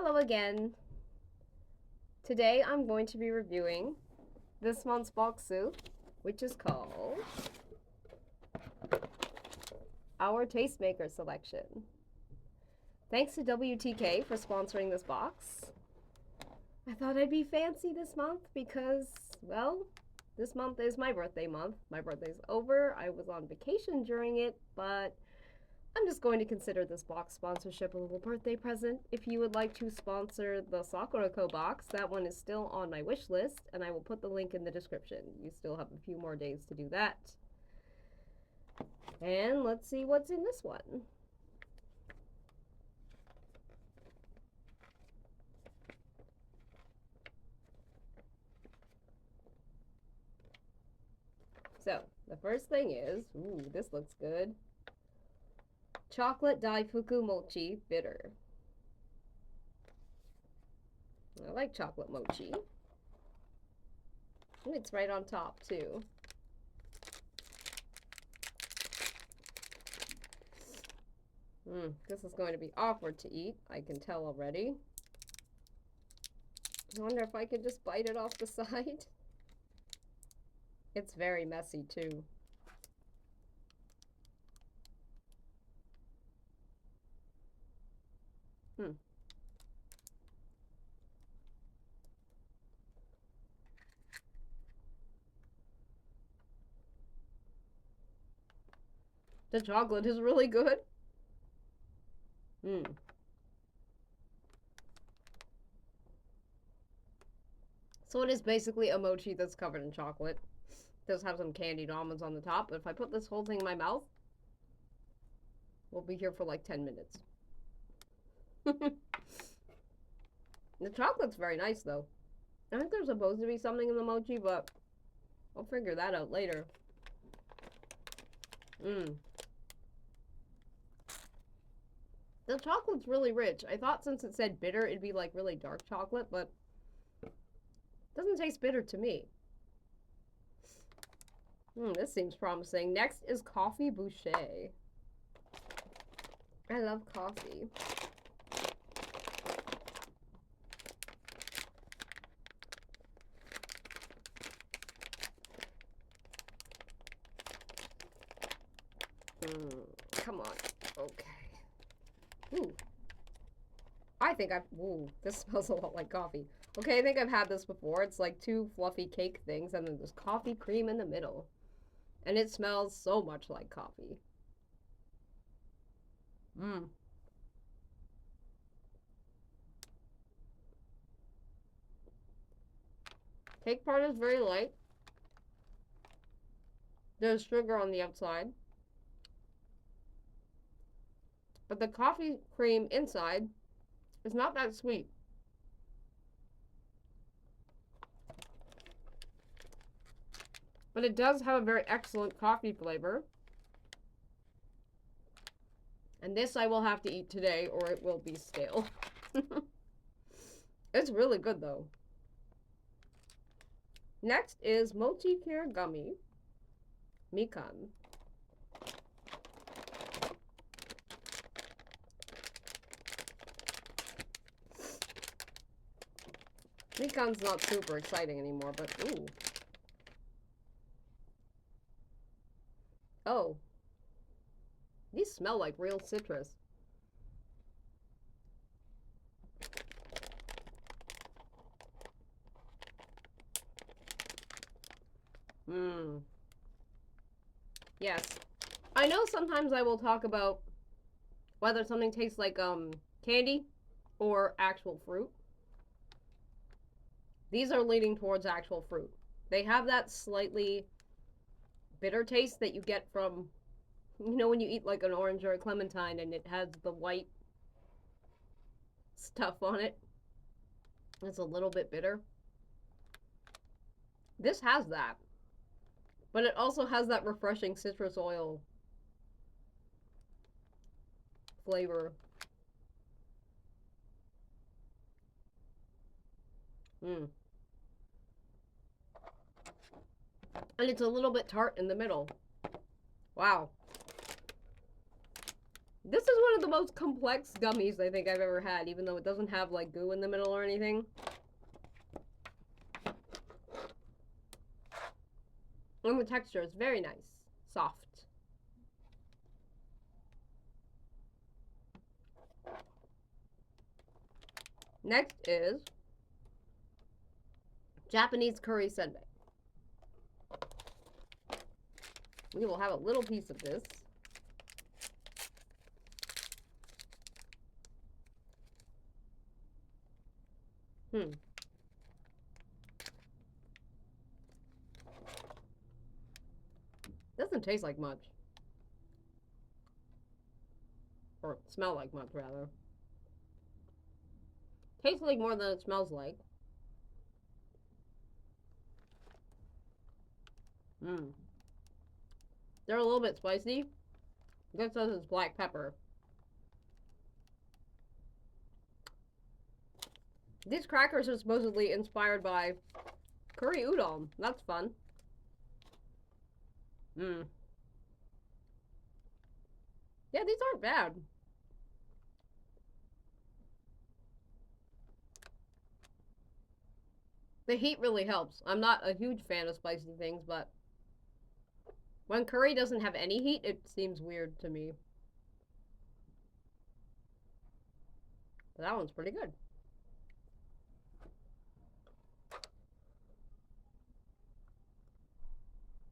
Hello again. Today I'm going to be reviewing this month's Bokksu, which is called our Tastemaker Selection. Thanks to WTK for sponsoring this box. I thought I'd be fancy this month because, well, this month is my birthday month. My birthday's over. I was on vacation during it, but I'm just going to consider this box sponsorship a little birthday present. If you would like to sponsor the Sakurako box, that one is still on my wish list, and I will put the link in the description. You still have a few more days to do that. And let's see what's in this one. So, the first thing is, ooh, this looks good. Chocolate Daifuku Mochi Bitter. I like chocolate mochi. And it's right on top, too. This is going to be awkward to eat. I can tell already. I wonder if I could just bite it off the side. It's very messy, too. The chocolate is really good. So it is basically a mochi that's covered in chocolate. It does have some candied almonds on the top, but if I put this whole thing in my mouth, we'll be here for like 10 minutes. The chocolate's very nice, though. I think there's supposed to be something in the mochi, but I'll figure that out later. The chocolate's really rich. I thought since it said bitter, it'd be like really dark chocolate, but it doesn't taste bitter to me. This seems promising. Next is Coffee Boucher. I love coffee. Come on. Okay. Ooh. I think ooh, this smells a lot like coffee. Okay, I think I've had this before. It's like two fluffy cake things and then there's coffee cream in the middle. And it smells so much like coffee. Cake part is very light. There's sugar on the outside. But the coffee cream inside is not that sweet. But it does have a very excellent coffee flavor. And this I will have to eat today or it will be stale. It's really good though. Next is Mochi Cure Gummy Mikan. Mikan's not super exciting anymore, but ooh. Oh. These smell like real citrus. Yes. I know sometimes I will talk about whether something tastes like candy or actual fruit. These are leaning towards actual fruit. They have that slightly bitter taste that you get from, you know, when you eat like an orange or a clementine and it has the white stuff on it. It's a little bit bitter. This has that. But it also has that refreshing citrus oil flavor. And it's a little bit tart in the middle. Wow. This is one of the most complex gummies I think I've ever had, even though it doesn't have like goo in the middle or anything. And the texture is very nice. Soft. Next is Japanese curry senbei. We will have a little piece of this. Doesn't taste like much. Or smell like much, rather. Tastes like more than it smells like. They're a little bit spicy. This says it's black pepper. These crackers are supposedly inspired by curry udon. That's fun. Yeah, these aren't bad. The heat really helps. I'm not a huge fan of spicy things, but when curry doesn't have any heat, it seems weird to me. But that one's pretty good.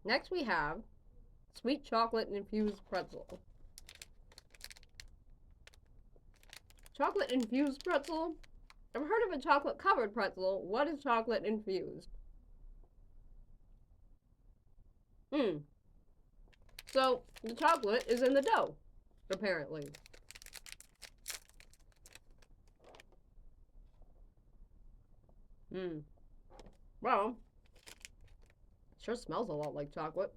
Next we have sweet chocolate infused pretzel. Chocolate infused pretzel? I've heard of a chocolate covered pretzel. What is chocolate infused? So the chocolate is in the dough, apparently. Well, it sure smells a lot like chocolate.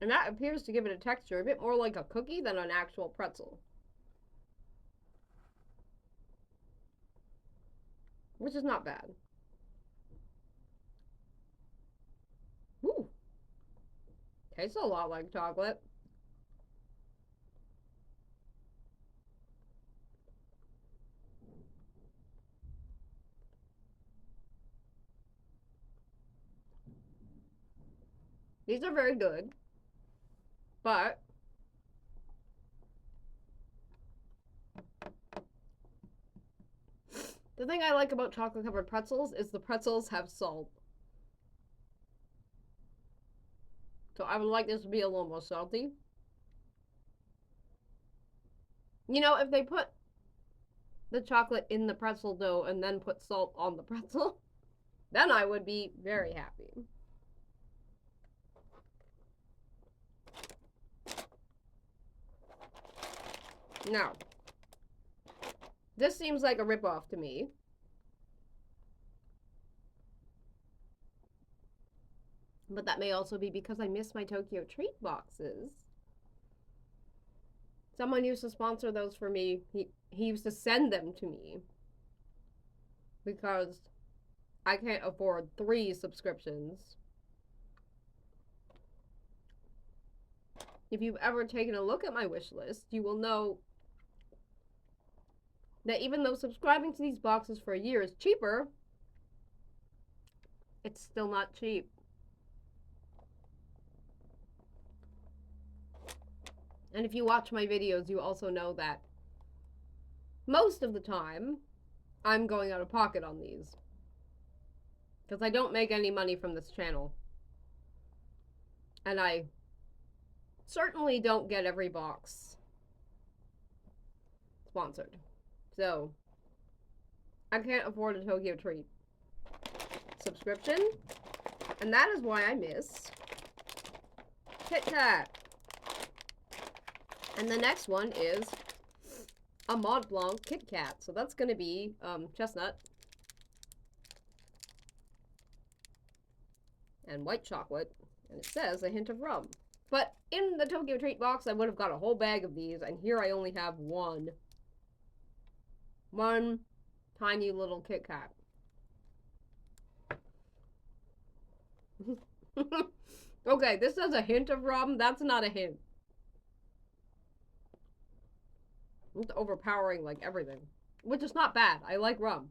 And that appears to give it a texture a bit more like a cookie than an actual pretzel. Which is not bad. Woo! Tastes a lot like chocolate. These are very good. But the thing I like about chocolate covered pretzels is the pretzels have salt. So I would like this to be a little more salty. You know, if they put the chocolate in the pretzel dough and then put salt on the pretzel, then I would be very happy. Now, this seems like a ripoff to me. But that may also be because I miss my Tokyo Treat boxes. Someone used to sponsor those for me. He used to send them to me because I can't afford 3 subscriptions. If you've ever taken a look at my wish list, you will know that even though subscribing to these boxes for a year is cheaper, it's still not cheap. And if you watch my videos, you also know that most of the time, I'm going out of pocket on these. Because I don't make any money from this channel. And I certainly don't get every box sponsored. So, I can't afford a Tokyo Treat subscription. And that is why I miss Kit Kat. And the next one is a Mont Blanc Kit Kat. So that's going to be chestnut and white chocolate. And it says a hint of rum. But in the Tokyo Treat box, I would have got a whole bag of these. And here I only have one. One tiny little Kit Kat. Okay, this has a hint of rum. That's not a hint. It's overpowering like everything. Which is not bad. I like rum.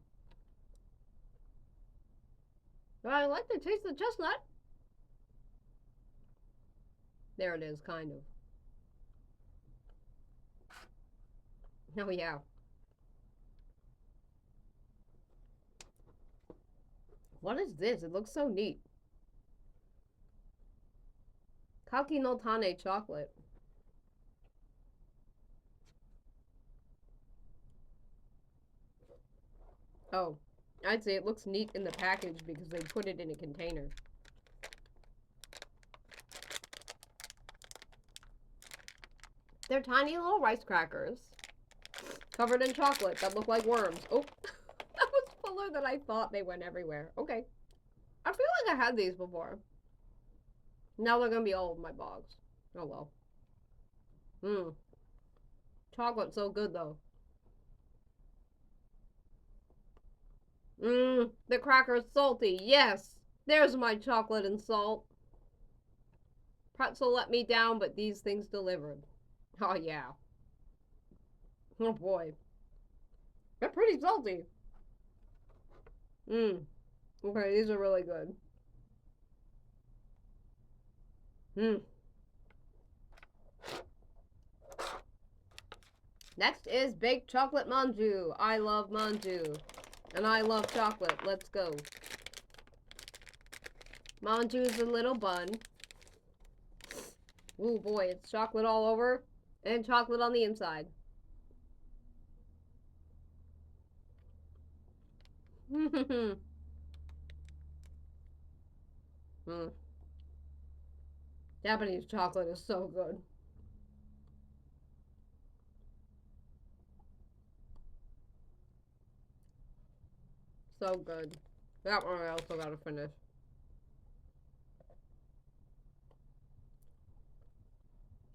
But I like the taste of chestnut. There it is, kind of. Oh, yeah. What is this? It looks so neat. Kaki no Tane chocolate. Oh, I'd say it looks neat in the package because they put it in a container. They're tiny little rice crackers covered in chocolate that look like worms. Oh, that was fuller than I thought. They went everywhere. Okay. I feel like I had these before. Now they're gonna be all over my box. Oh well. Mmm. Chocolate's so good though. Mmm. The cracker's salty. Yes. There's my chocolate and salt. Pretzel let me down, but these things delivered. Oh yeah. Oh boy. They're pretty salty. Mmm. Okay, these are really good. Mmm. Next is baked chocolate manju. I love manju. And I love chocolate. Let's go. Manju is a little bun. Ooh boy, it's chocolate all over. And chocolate on the inside. mm. Japanese chocolate is so good. So good. That one I also gotta finish.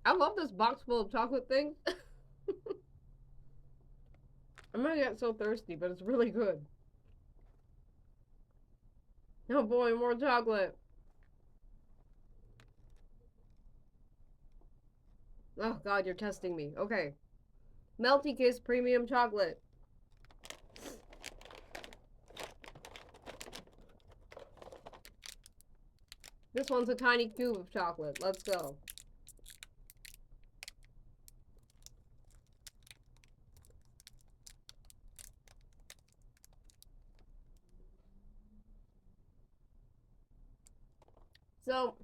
I love this box full of chocolate things. I'm gonna get so thirsty, but it's really good. Oh boy, more chocolate. Oh god, you're testing me. Okay. Melty Kiss Premium Chocolate. This one's a tiny cube of chocolate. Let's go. So,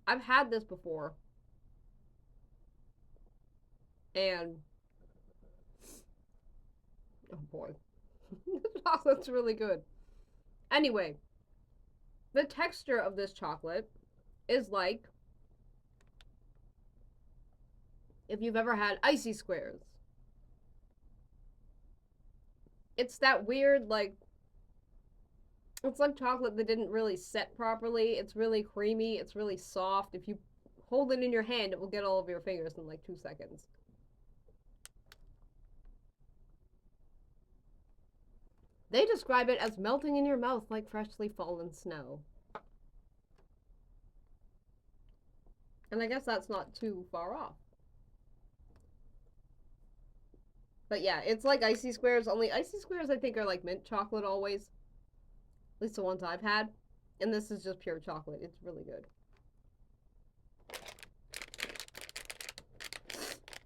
I've had this before. And, oh boy. The chocolate's really good. Anyway, the texture of this chocolate is like if you've ever had icy squares. It's that weird, like, it's like chocolate that didn't really set properly. It's really creamy. It's really soft. If you hold it in your hand, it will get all over your fingers in like 2 seconds. They describe it as melting in your mouth like freshly fallen snow. And I guess that's not too far off. But yeah, it's like icy squares, only icy squares I think are like mint chocolate always. At least the ones I've had. And this is just pure chocolate. It's really good.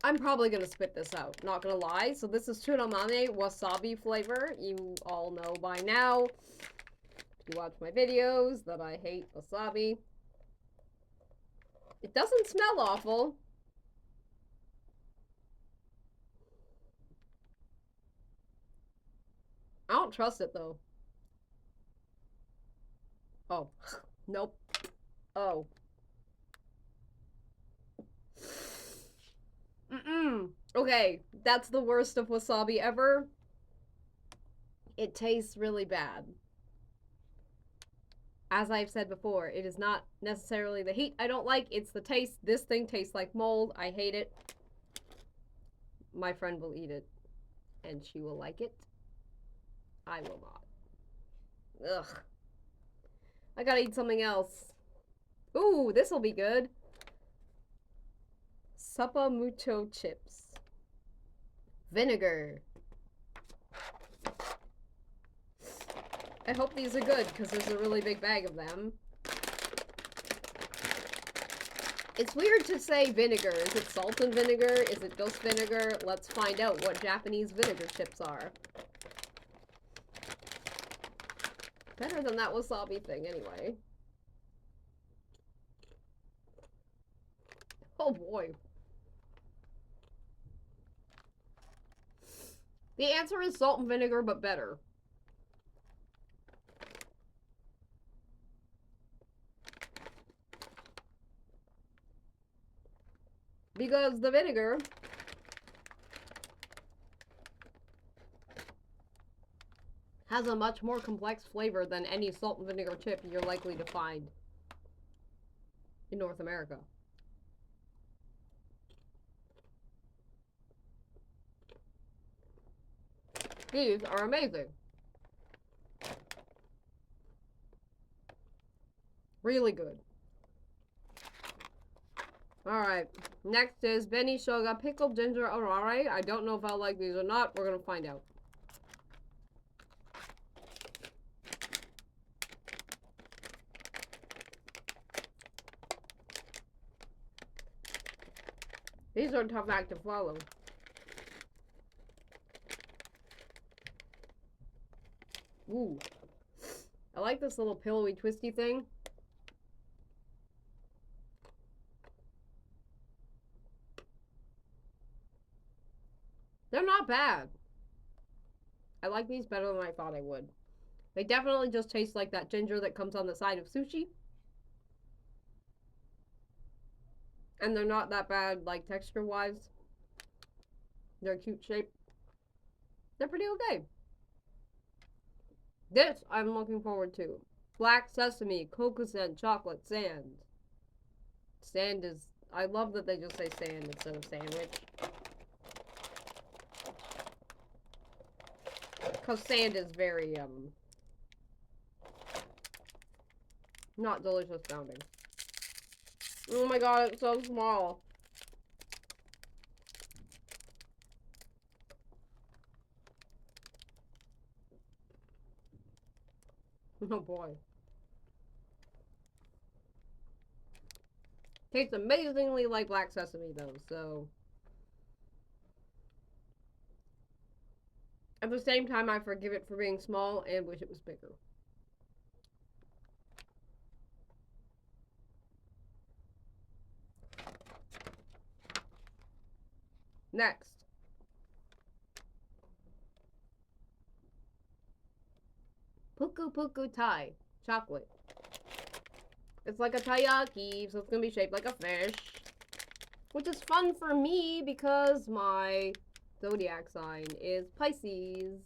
I'm probably gonna spit this out, not gonna lie. So this is Churamane wasabi flavor. You all know by now, if you watch my videos, that I hate wasabi. It doesn't smell awful. I don't trust it though. Oh, nope. Oh. Okay, that's the worst of wasabi ever. It tastes really bad. As I've said before, it is not necessarily the heat I don't like, it's the taste. This thing tastes like mold. I hate it. My friend will eat it, and she will like it. I will not. Ugh. I gotta eat something else. Ooh, this'll be good. Suppa mucho chips. Vinegar. I hope these are good, because there's a really big bag of them. It's weird to say vinegar. Is it salt and vinegar? Is it just vinegar? Let's find out what Japanese vinegar chips are. Better than that wasabi thing, anyway. Oh boy. The answer is salt and vinegar, but better. Because the vinegar has a much more complex flavor than any salt and vinegar chip you're likely to find in North America. These are amazing. Really good. Alright, next is Beni Shoga Pickled Ginger Arare. I don't know if I'll like these or not. We're gonna find out. These are a tough act to follow. Ooh. I like this little pillowy twisty thing. They're not bad. I like these better than I thought I would. They definitely just taste like that ginger that comes on the side of sushi. And they're not that bad, like, texture-wise. They're a cute shape. They're pretty okay. This I'm looking forward to. Black sesame, coconut, chocolate, sand. Sand is... I love that they just say sand instead of sandwich. Because sand is very, not delicious sounding. Oh my god, it's so small. Oh boy. Tastes amazingly like black sesame though, so... At the same time, I forgive it for being small and wish it was bigger. Next. Puku Puku Thai. Chocolate. It's like a taiyaki, so it's gonna be shaped like a fish. Which is fun for me because my zodiac sign is Pisces.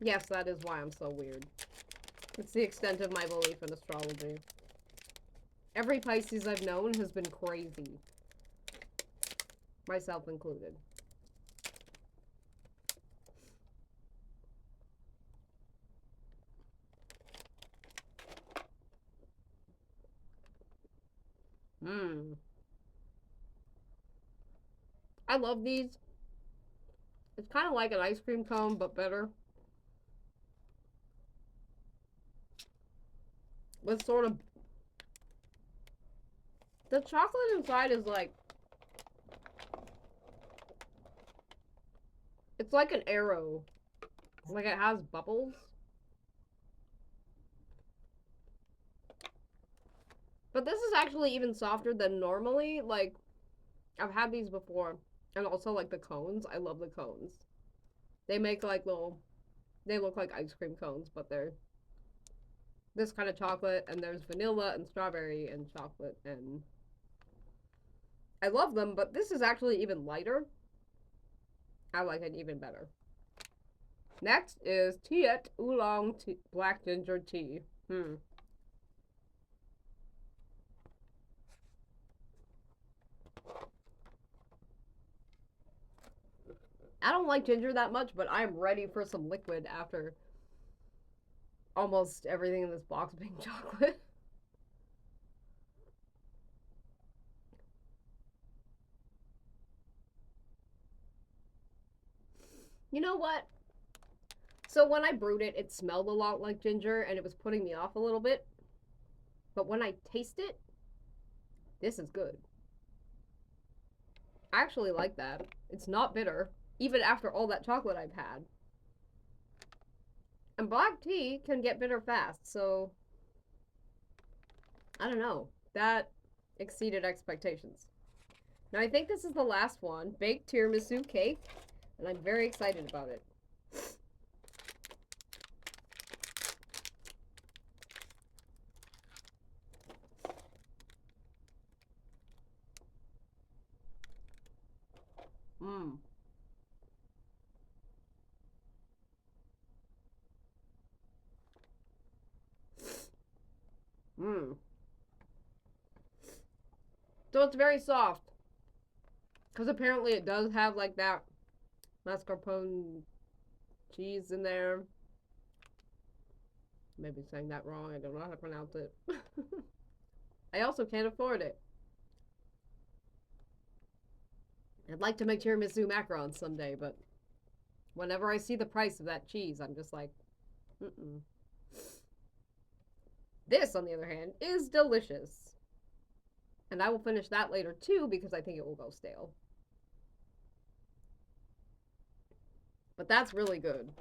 Yes, that is why I'm so weird. It's the extent of my belief in astrology. Every Pisces I've known has been crazy. Myself included. Mmm. I love these. It's kind of like an ice cream cone, but better. With sort of... The chocolate inside is like... It's like an arrow. Like it has bubbles. But this is actually even softer than normally. Like, I've had these before. And also, like, the cones. I love the cones. They make, like, little... They look like ice cream cones, but they're this kind of chocolate. And there's vanilla and strawberry and chocolate. And I love them, but this is actually even lighter. I like it even better. Next is Tiet Oolong Black Ginger Tea. I don't like ginger that much, but I'm ready for some liquid after almost everything in this box being chocolate. You know what? So when I brewed it, it smelled a lot like ginger and it was putting me off a little bit. But when I taste it, this is good. I actually like that. It's not bitter, even after all that chocolate I've had. And black tea can get bitter fast, so I don't know. That exceeded expectations. Now I think this is the last one, baked tiramisu cake, and I'm very excited about it. Mmm. Mmm. So it's very soft. Because apparently it does have like that mascarpone cheese in there. Maybe saying that wrong. I don't know how to pronounce it. I also can't afford it. I'd like to make tiramisu macarons someday, but whenever I see the price of that cheese, I'm just like, mm-mm. This, on the other hand, is delicious. And I will finish that later too because I think it will go stale. But that's really good.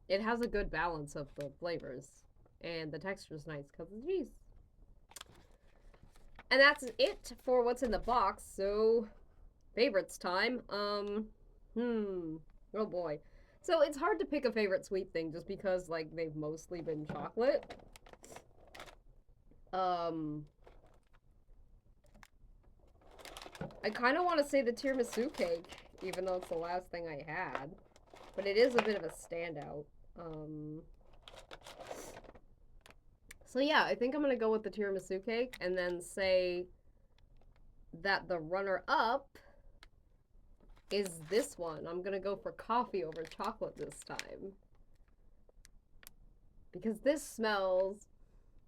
It has a good balance of the flavors. And the texture is nice because of the cheese. And that's it for what's in the box. So, favorites time. Oh boy. So it's hard to pick a favorite sweet thing just because, like, they've mostly been chocolate. I kind of want to say the tiramisu cake, even though it's the last thing I had. But it is a bit of a standout. So yeah, I think I'm going to go with the tiramisu cake and then say that the runner-up is this one. I'm going to go for coffee over chocolate this time. Because this smells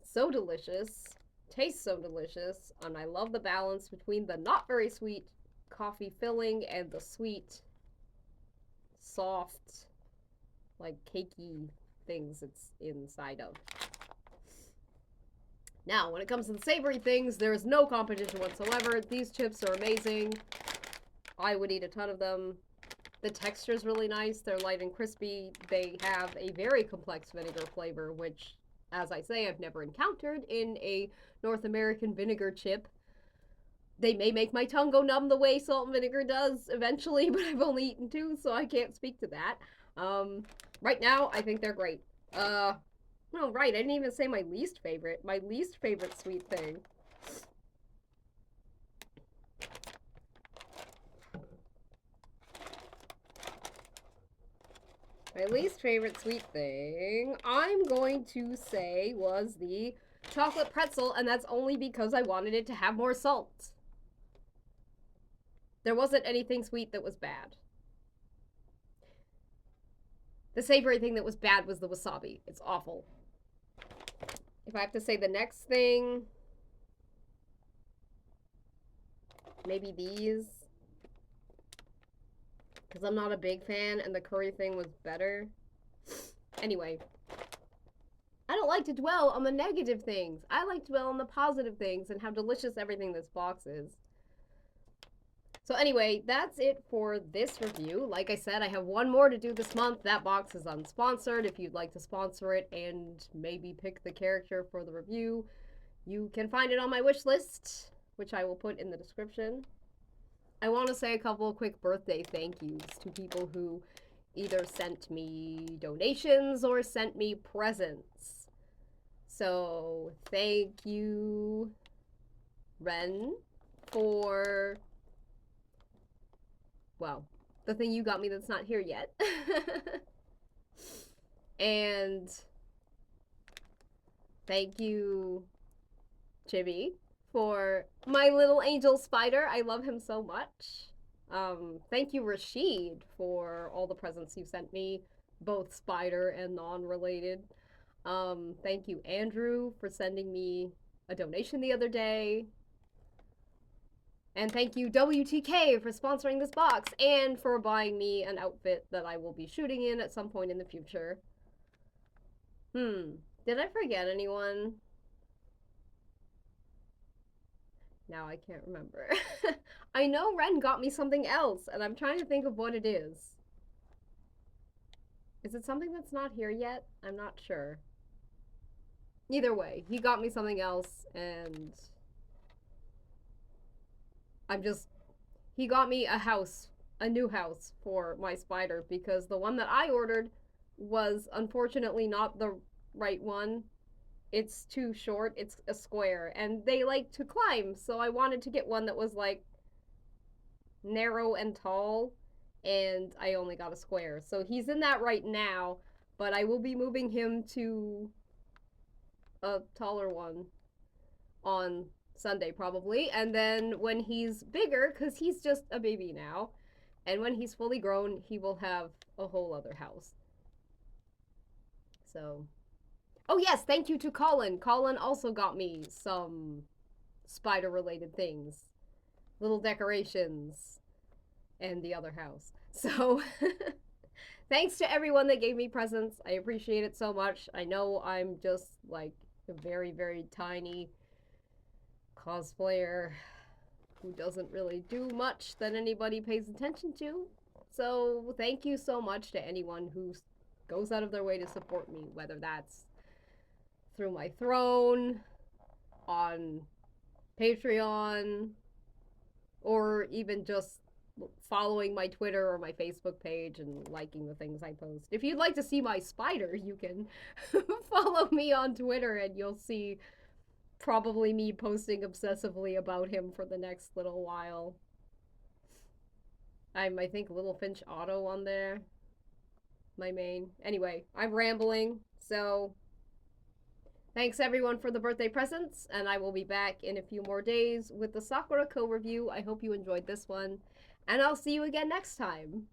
so delicious, tastes so delicious, and I love the balance between the not very sweet coffee filling and the sweet, soft, like cakey things it's inside of. Now, when it comes to the savory things, there is no competition whatsoever. These chips are amazing. I would eat a ton of them. The texture is really nice. They're light and crispy. They have a very complex vinegar flavor, which, as I say, I've never encountered in a North American vinegar chip. They may make my tongue go numb the way salt and vinegar does eventually, but I've only eaten two, so I can't speak to that. Right now, I think they're great. No, right, I didn't even say my least favorite. My least favorite sweet thing. My least favorite sweet thing, I'm going to say, was the chocolate pretzel, and that's only because I wanted it to have more salt. There wasn't anything sweet that was bad. The savory thing that was bad was the wasabi. It's awful. If I have to say the next thing, maybe these. Because I'm not a big fan and the curry thing was better. Anyway, I don't like to dwell on the negative things. I like to dwell on the positive things and how delicious everything in this box is. So anyway, that's it for this review. Like I said, I have one more to do this month. That box is unsponsored. If you'd like to sponsor it and maybe pick the character for the review, you can find it on my wish list, which I will put in the description. I want to say a couple of quick birthday thank yous to people who either sent me donations or sent me presents. So thank you, Ren, for, well, the thing you got me that's not here yet. And thank you, Chibi, for my little angel spider. I love him so much. Thank you, Rashid, for all the presents you sent me, both spider and non-related. Thank you, Andrew, for sending me a donation the other day. And thank you, WTK, for sponsoring this box and for buying me an outfit that I will be shooting in at some point in the future. Did I forget anyone? Now I can't remember. I know Ren got me something else, and I'm trying to think of what it is. Is it something that's not here yet? I'm not sure. Either way, he got me something else, and he got me a new house for my spider, because the one that I ordered was unfortunately not the right one. It's too short, it's a square, and they like to climb, so I wanted to get one that was like narrow and tall, and I only got a square. So he's in that right now, but I will be moving him to a taller one on Sunday probably. And then when he's bigger, because he's just a baby now, and when he's fully grown, he will have a whole other house. So, oh yes, thank you to Colin. Colin also got me some spider related things, little decorations, and the other house. So, thanks to everyone that gave me presents. I appreciate it so much. I know I'm just like a very, very tiny cosplayer who doesn't really do much that anybody pays attention to. So, thank you so much to anyone who goes out of their way to support me, whether that's through my throne, on Patreon, or even just following my Twitter or my Facebook page and liking the things I post. If you'd like to see my spider, you can follow me on Twitter and you'll see probably me posting obsessively about him for the next little while. I think Little Finch Auto on there. My main. Anyway, I'm rambling, so thanks everyone for the birthday presents, and I will be back in a few more days with the Sakura Co review. I hope you enjoyed this one, and I'll see you again next time.